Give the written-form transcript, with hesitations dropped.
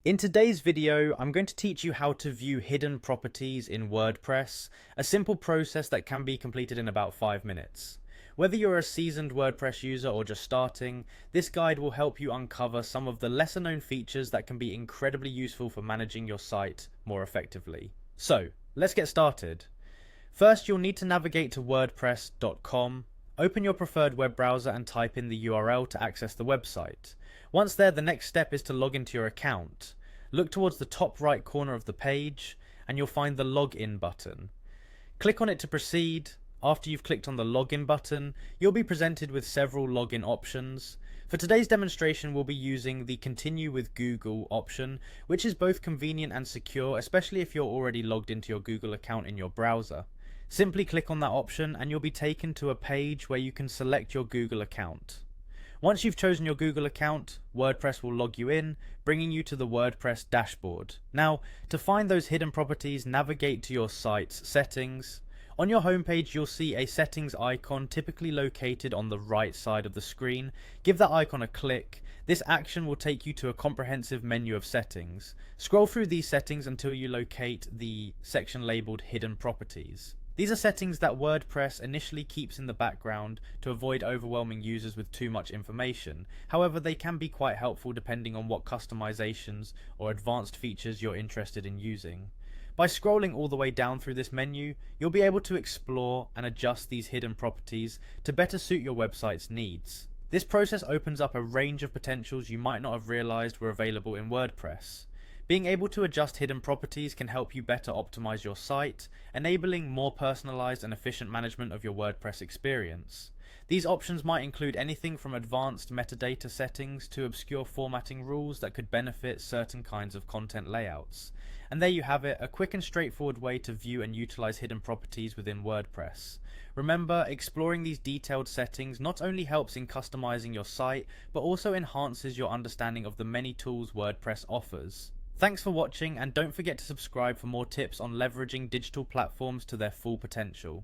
In today's video, I'm going to teach you how to view hidden properties in WordPress, a simple process that can be completed in about 5 minutes. Whether you're a seasoned WordPress user or just starting, this guide will help you uncover some of the lesser known features that can be incredibly useful for managing your site more effectively. So, let's get started. First, you'll need to navigate to wordpress.com. Open your preferred web browser and type in the URL to access the website. Once there, the next step is to log into your account. Look towards the top right corner of the page and you'll find the login button. Click on it to proceed. After you've clicked on the login button, you'll be presented with several login options. For today's demonstration, we'll be using the Continue with Google option, which is both convenient and secure, especially if you're already logged into your Google account in your browser. Simply click on that option and you'll be taken to a page where you can select your Google account. Once you've chosen your Google account, WordPress will log you in, bringing you to the WordPress dashboard. Now, to find those hidden properties, navigate to your site's settings. On your homepage, you'll see a settings icon typically located on the right side of the screen. Give that icon a click. This action will take you to a comprehensive menu of settings. Scroll through these settings until you locate the section labeled Hidden Properties. These are settings that WordPress initially keeps in the background to avoid overwhelming users with too much information. However, they can be quite helpful depending on what customizations or advanced features you're interested in using. By scrolling all the way down through this menu, you'll be able to explore and adjust these hidden properties to better suit your website's needs. This process opens up a range of potentials you might not have realized were available in WordPress. Being able to adjust hidden properties can help you better optimize your site, enabling more personalized and efficient management of your WordPress experience. These options might include anything from advanced metadata settings to obscure formatting rules that could benefit certain kinds of content layouts. And there you have it, a quick and straightforward way to view and utilize hidden properties within WordPress. Remember, exploring these detailed settings not only helps in customizing your site, but also enhances your understanding of the many tools WordPress offers. Thanks for watching, and don't forget to subscribe for more tips on leveraging digital platforms to their full potential.